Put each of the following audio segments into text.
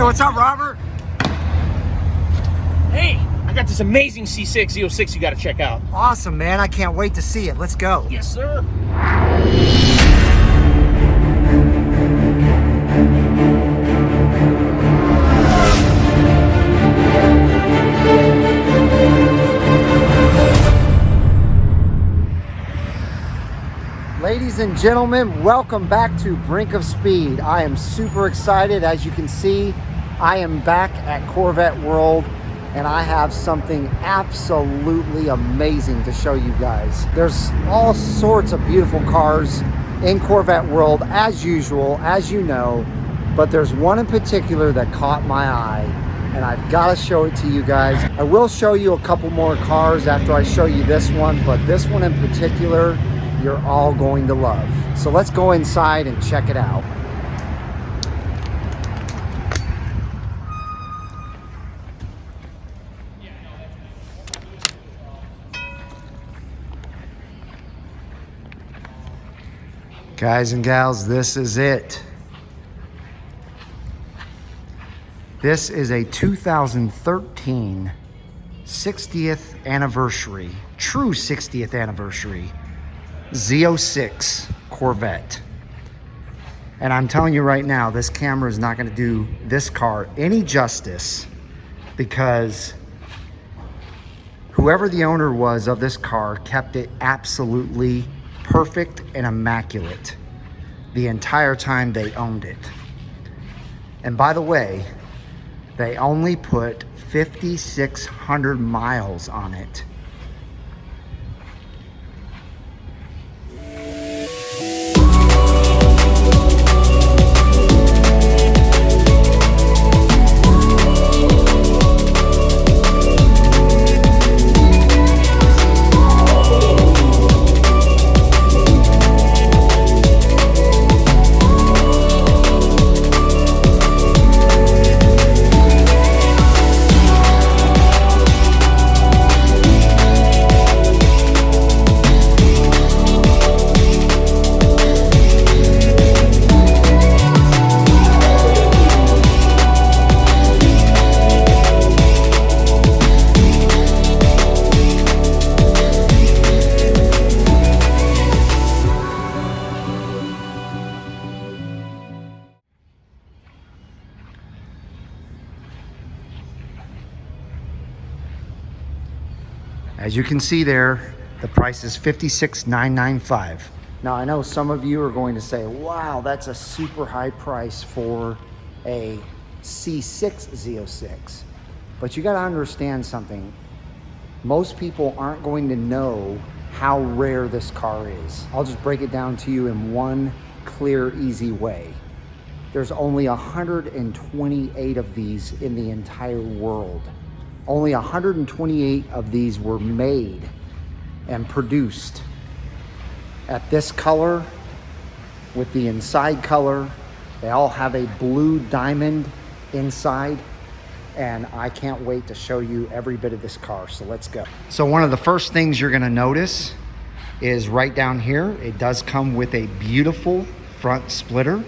what's up, Robert? Hey, I got this amazing C6 Z06 you got to check out. Awesome, man. I can't wait to see it. Let's go. Yes, sir. Ladies and gentlemen, welcome back to Brink of Speed. I am super excited. As you can see, I am back at Corvette World, and I have something absolutely amazing to show you guys. There's all sorts of beautiful cars in Corvette World, as usual, as you know, but there's one in particular that caught my eye, and I've got to show it to you guys. I will show you a couple more cars after I show you this one, but this one in particular, you're all going to love. So let's go inside and check it out. Guys and gals, this is it. This is a 2013 60th anniversary, true 60th anniversary Z06 Corvette. And I'm telling you right now, this camera is not going to do this car any justice, because whoever the owner was of this car kept it absolutely perfect and immaculate the entire time they owned it. And by the way, they only put 5,600 miles on it. As you can see there, the price is $56,995. Now, I know some of you are going to say, wow, that's a super high price for a C6 Z06. But you got to understand something. Most people aren't going to know how rare this car is. I'll just break it down to you in one clear, easy way. There's only 128 of these in the entire world. Only 128 of these were made and produced at this color with the inside color. They all have a blue diamond inside, and I can't wait to show you every bit of this car. So let's go. So one of the first things you're gonna notice is right down here, it does come with a beautiful front splitter.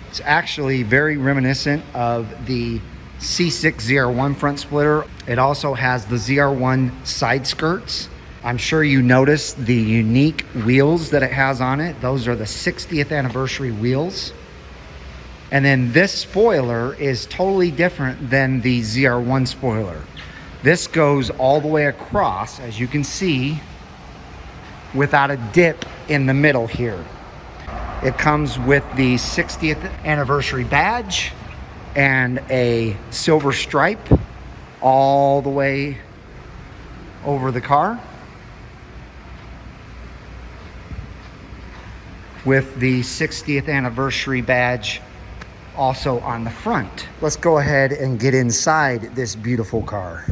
It's actually very reminiscent of the C6 Z01 front splitter. It also has the ZR1 side skirts. I'm sure you noticed the unique wheels that it has on it. Those are the 60th anniversary wheels. And then this spoiler is totally different than the ZR1 spoiler. This goes all the way across, as you can see, without a dip in the middle here. It comes with the 60th anniversary badge and a silver stripe all the way over the car, with the 60th anniversary badge also on the front. Let's go ahead and get inside this beautiful car.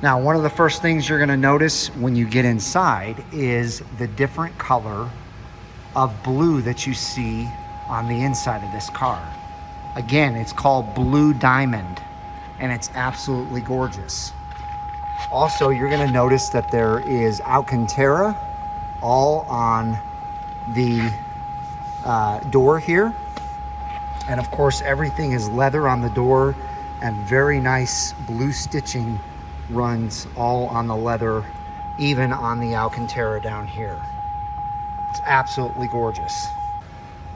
Now, one of the first things you're going to notice when you get inside is the different color of blue that you see on the inside of this car. Again, it's called Blue Diamond, and it's absolutely gorgeous. Also, you're going to notice that there is Alcantara all on the door here. And of course, everything is leather on the door, and very nice blue stitching runs all on the leather, even on the Alcantara down here. It's absolutely gorgeous.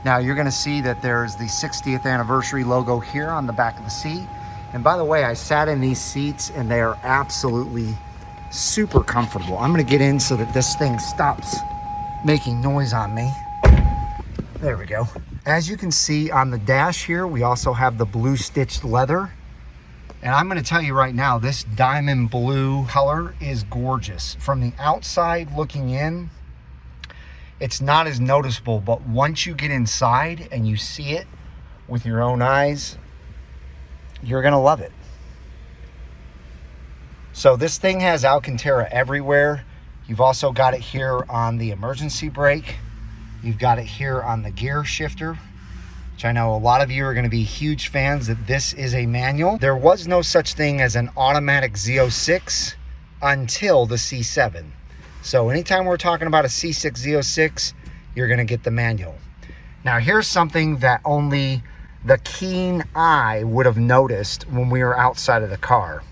Now you're gonna see that there's the 60th anniversary logo here on the back of the seat. And by the way, I sat in these seats and they are absolutely super comfortable. I'm gonna get in so that this thing stops making noise on me. There we go. As you can see on the dash here, we also have the blue stitched leather. And I'm gonna tell you right now, this diamond blue color is gorgeous. From the outside looking in, it's not as noticeable, but once you get inside and you see it with your own eyes, you're gonna love it. So this thing has Alcantara everywhere. You've also got it here on the emergency brake. You've got it here on the gear shifter, which I know a lot of you are going to be huge fans that this is a manual. There was no such thing as an automatic Z06 until the C7. So anytime we're talking about a C6 Z06, you're going to get the manual. Now here's something that only the keen eye would have noticed when we were outside of the car.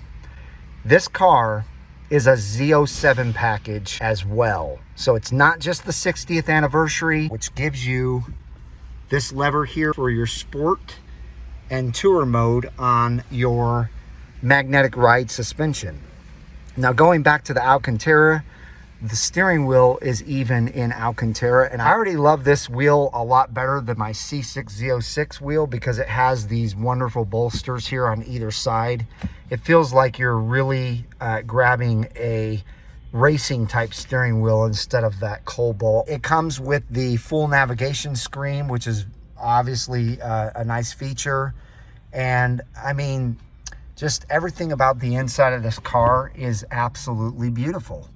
This car is a Z07 package as well. So it's not just the 60th anniversary, which gives you this lever here for your sport and tour mode on your magnetic ride suspension. Now going back to the Alcantara, the steering wheel is even in Alcantara, and I already love this wheel a lot better than my C6 Z06 wheel because it has these wonderful bolsters here on either side. It feels like you're really grabbing a racing type steering wheel instead of that cobalt. It comes with the full navigation screen, which is obviously a nice feature. And I mean, just everything about the inside of this car is absolutely beautiful.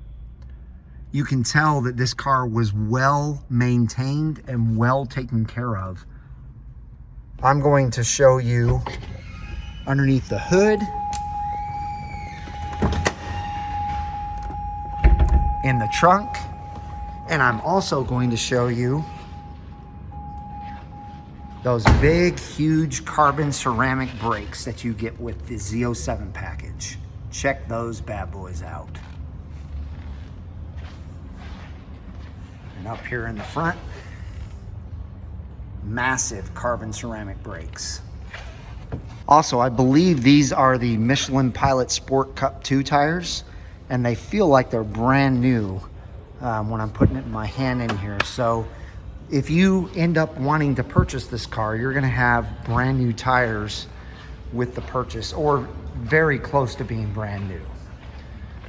You can tell that this car was well maintained and well taken care of. I'm going to show you underneath the hood, in the trunk, and I'm also going to show you those big, huge carbon ceramic brakes that you get with the Z07 package. Check those bad boys out. And up here in the front, massive carbon ceramic brakes. Also, I believe these are the Michelin Pilot Sport Cup 2 tires, and they feel like they're brand new when I'm putting it in my hand in here. So if you end up wanting to purchase this car, you're gonna have brand new tires with the purchase, or very close to being brand new.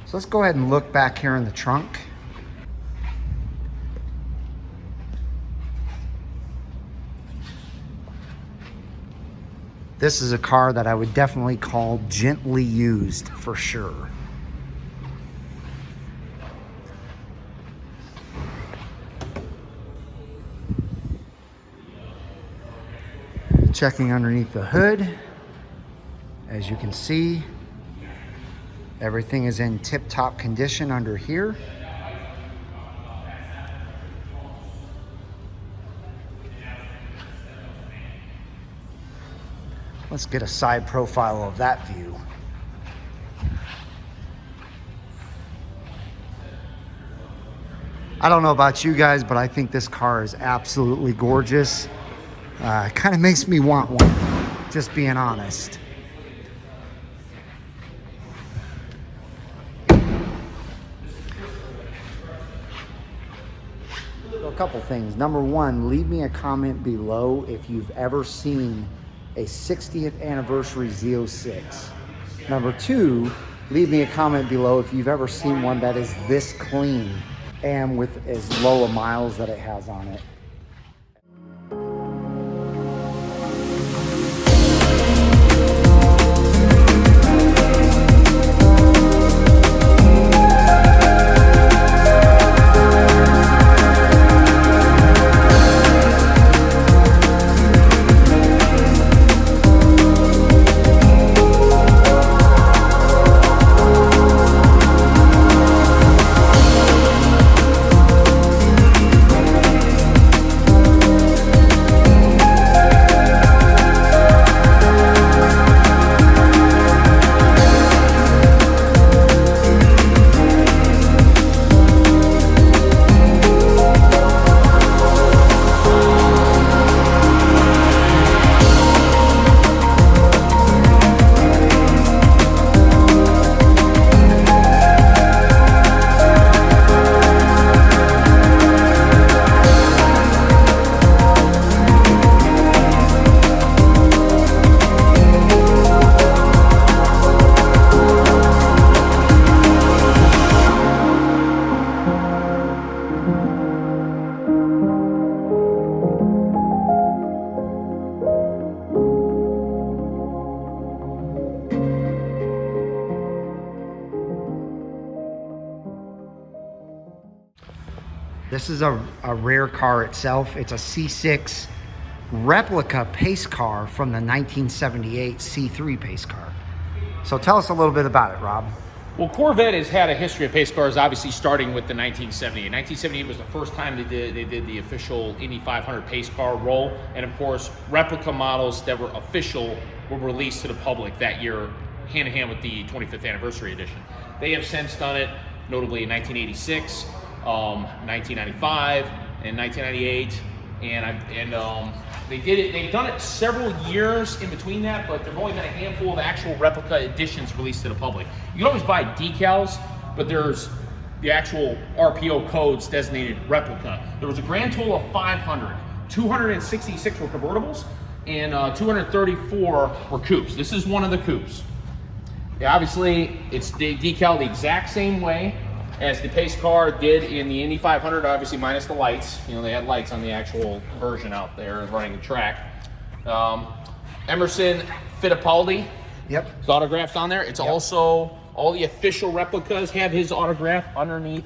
So let's go ahead and look back here in the trunk. This is a car that I would definitely call gently used for sure. Checking underneath the hood, as you can see, everything is in tip-top condition under here. Let's get a side profile of that view. I don't know about you guys, but I think this car is absolutely gorgeous. It kind of makes me want one, just being honest. So a couple things. Number one, leave me a comment below if you've ever seen a 60th anniversary Z06. Number two, leave me a comment below if you've ever seen one that is this clean and with as low a miles that it has on it. This is a rare car itself. It's a C6 replica pace car from the 1978 C3 pace car. So tell us a little bit about it, Rob. Well, Corvette has had a history of pace cars, obviously starting with the 1978. 1978 was the first time they did the official Indy 500 pace car roll, and of course, replica models that were official were released to the public that year, hand in hand with the 25th anniversary edition. They have since done it, notably in 1986, 1995, and 1998, and they did it. They've done it several years in between that, but there've only been a handful of actual replica editions released to the public. You can always buy decals, but there's the actual RPO codes designated replica. There was a grand total of 500. 266 were convertibles, and 234 were coupes. This is one of the coupes. Yeah, obviously, it's decaled the exact same way as the pace car did in the Indy 500, obviously minus the lights. You know, they had lights on the actual version out there running the track. Emerson Fittipaldi, Yep. his autograph's on there. It's also, all the official replicas have his autograph underneath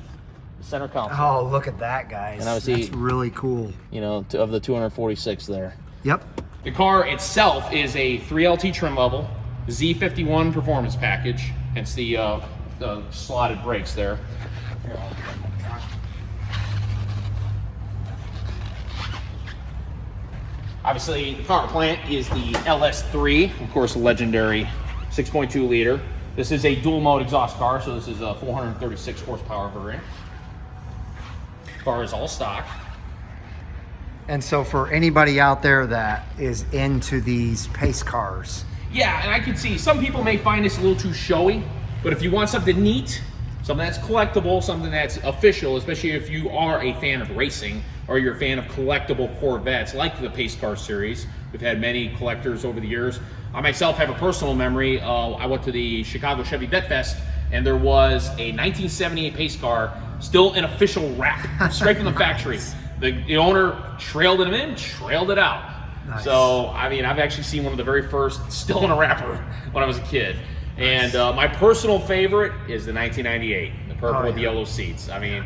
the center console. Oh, look at that, guys. And obviously, that's really cool. You know, of the 246 there. Yep. The car itself is a 3LT trim level, Z51 performance package, hence the slotted brakes there. Obviously, the power plant is the LS3, of course, a legendary 6.2 liter. This is a dual mode exhaust car, so this is a 436 horsepower variant. Car is all stock. And so for anybody out there that is into these pace cars. Yeah, and I can see some people may find this a little too showy, but if you want something neat, something that's collectible, something that's official, especially if you are a fan of racing or you're a fan of collectible Corvettes like the pace car series. We've had many collectors over the years. I myself have a personal memory. I went to the Chicago Chevy Vet Fest, and there was a 1978 pace car still in official wrap, straight from the factory. The owner trailed it in, trailed it out. Nice. So, I mean, I've actually seen one of the very first still in a wrapper when I was a kid. And my personal favorite is the 1998, the purple with the yellow seats. I mean,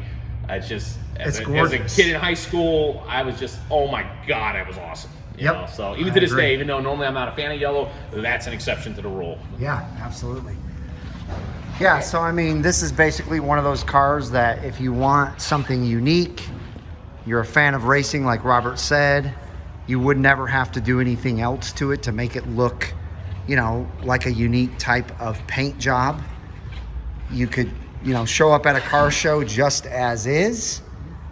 as a kid in high school, I was just, oh my God, that was awesome. You know? So even to this day, even though normally I'm not a fan of yellow, that's an exception to the rule. Yeah, absolutely. Yeah, so I mean, this is basically one of those cars that if you want something unique, you're a fan of racing, like Robert said, you would never have to do anything else to it to make it look, you know, like a unique type of paint job. You could, you know, show up at a car show just as is,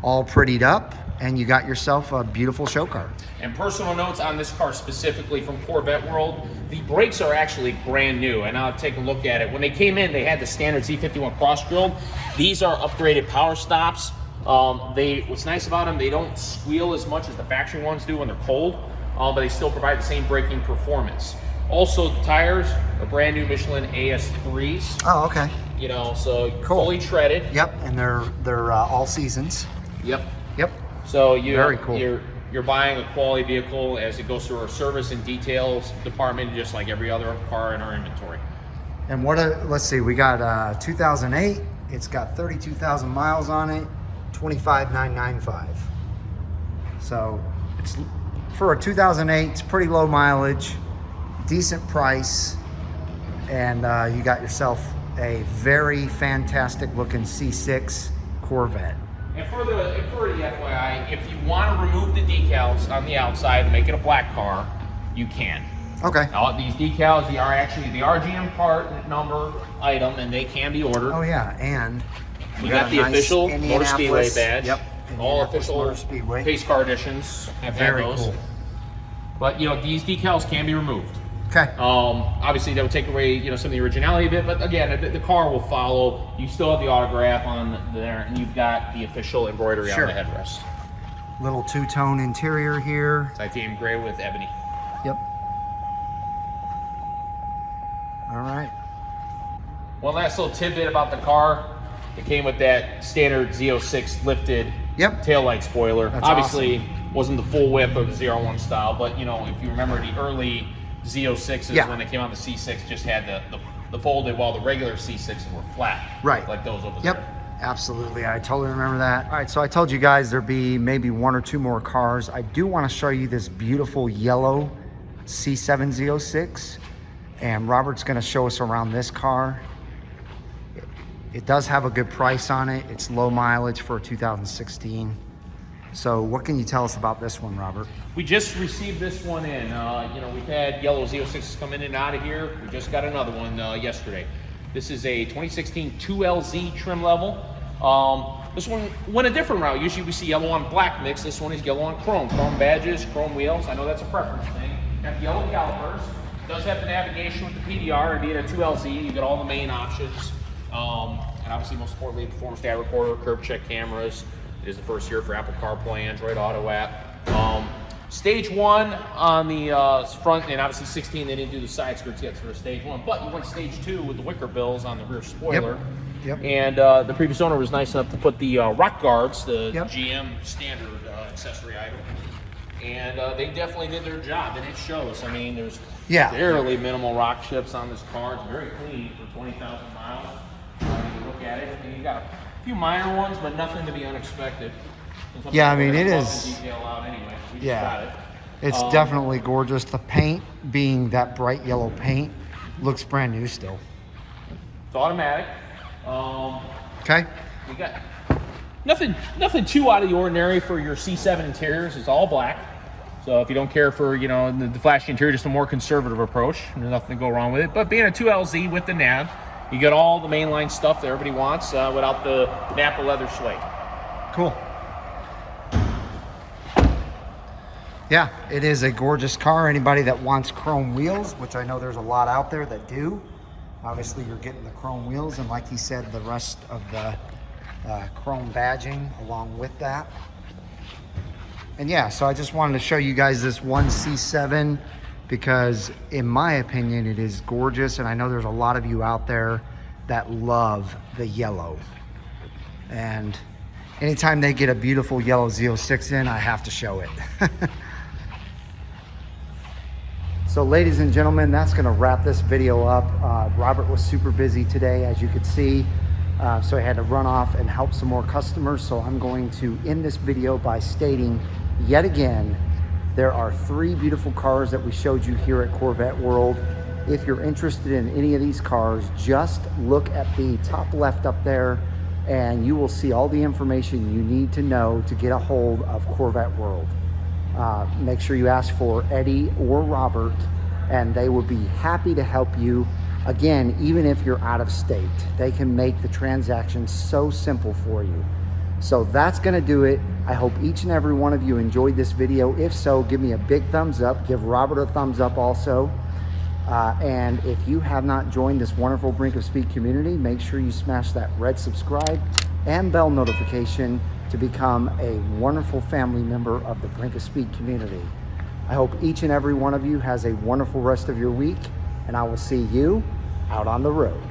all prettied up, and you got yourself a beautiful show car. And personal notes on this car specifically from Corvette World, the brakes are actually brand new, and I'll take a look at it. When they came in, they had the standard Z51 cross-grilled. These are upgraded power stops. What's nice about them, they don't squeal as much as the factory ones do when they're cold, but they still provide the same braking performance. Also, the tires are brand new Michelin AS3s. Oh, okay. You know, so fully treaded. Yep, and they're all seasons. Yep. Yep. So very cool. You're buying a quality vehicle as it goes through our service and details department, just like every other car in our inventory. And let's see, we got 2008. It's got 32,000 miles on it, 25,995. So it's for a 2008. It's pretty low mileage, decent price, and you got yourself a very fantastic looking C6 Corvette. And for the FYI, if you want to remove the decals on the outside and make it a black car, you can. Okay. Now, these decals, they are actually the RGM part number item, and they can be ordered. Oh yeah, and we got the official Motor Speedway badge. Yep. All official pace car editions have had those. Cool. But you know, these decals can be removed. Okay. Obviously, that would take away, you know, some of the originality of it, but again, the car will follow. You still have the autograph on there, and you've got the official embroidery on the headrest. Little two-tone interior here. Titanium gray with ebony. Yep. All right. One last little tidbit about the car. It came with that standard Z06 lifted taillight spoiler. That's obviously, awesome. Wasn't the full width of the Z01 style, but you know, if you remember the early Z06s when they came out, the C6 just had the folded, while the regular C6s were flat. Right. Like those over there. Yep. Absolutely, I totally remember that. All right, so I told you guys there'd be maybe 1 or 2 more cars. I do want to show you this beautiful yellow C7 Z06, and Robert's going to show us around this car. It does have a good price on it. It's low mileage for 2016. So what can you tell us about this one, Robert? We just received this one in. You know, we've had yellow Z06s come in and out of here. We just got another one yesterday. This is a 2016 2LZ trim level. This one went a different route. Usually we see yellow on black mix. This one is yellow on chrome. Chrome badges, chrome wheels. I know that's a preference thing. Got the yellow calipers. Does have the navigation with the PDR. Being a 2LZ, you get all the main options. And obviously, most importantly, performance data recorder, curb check cameras. It is the first year for Apple CarPlay, Android Auto app. Stage 1 on the front, and obviously 16, they didn't do the side skirts yet for stage 1, but you went stage 2 with the wicker bills on the rear spoiler. Yep. And the previous owner was nice enough to put the rock guards, the GM standard accessory item. And they definitely did their job, and it shows. I mean, there's fairly minimal rock chips on this car. It's very clean for 20,000 miles. You look at it, and you got a few minor ones, but nothing to be unexpected. Yeah, I mean, it is. Detail out anyway. We just Yeah, got it. It's definitely gorgeous. The paint, being that bright yellow paint, looks brand new still. It's automatic. Okay. We got nothing too out of the ordinary for your C7 interiors. It's all black. So if you don't care for, you know, the flashy interior, just a more conservative approach, there's nothing to go wrong with it. But being a 2LZ with the nav, you get all the mainline stuff that everybody wants without the Napa leather suede. Cool. Yeah, it is a gorgeous car. Anybody that wants chrome wheels, which I know there's a lot out there that do, obviously you're getting the chrome wheels, and like he said, the rest of the chrome badging along with that. And yeah, so I just wanted to show you guys this one C7 because in my opinion, it is gorgeous. And I know there's a lot of you out there that love the yellow. And anytime they get a beautiful yellow Z06 in, I have to show it. So ladies and gentlemen, that's gonna wrap this video up. Robert was super busy today, as you could see. So I had to run off and help some more customers. So I'm going to end this video by stating yet again, there are 3 beautiful cars that we showed you here at Corvette World. If you're interested in any of these cars, just look at the top left up there and you will see all the information you need to know to get a hold of Corvette World. Make sure you ask for Eddie or Robert and they will be happy to help you. Again, even if you're out of state, they can make the transaction so simple for you. So that's gonna do it. I hope each and every one of you enjoyed this video. If so, give me a big thumbs up. Give Robert a thumbs up also. And if you have not joined this wonderful Brink of Speed community, make sure you smash that red subscribe and bell notification to become a wonderful family member of the Brink of Speed community. I hope each and every one of you has a wonderful rest of your week, and I will see you out on the road.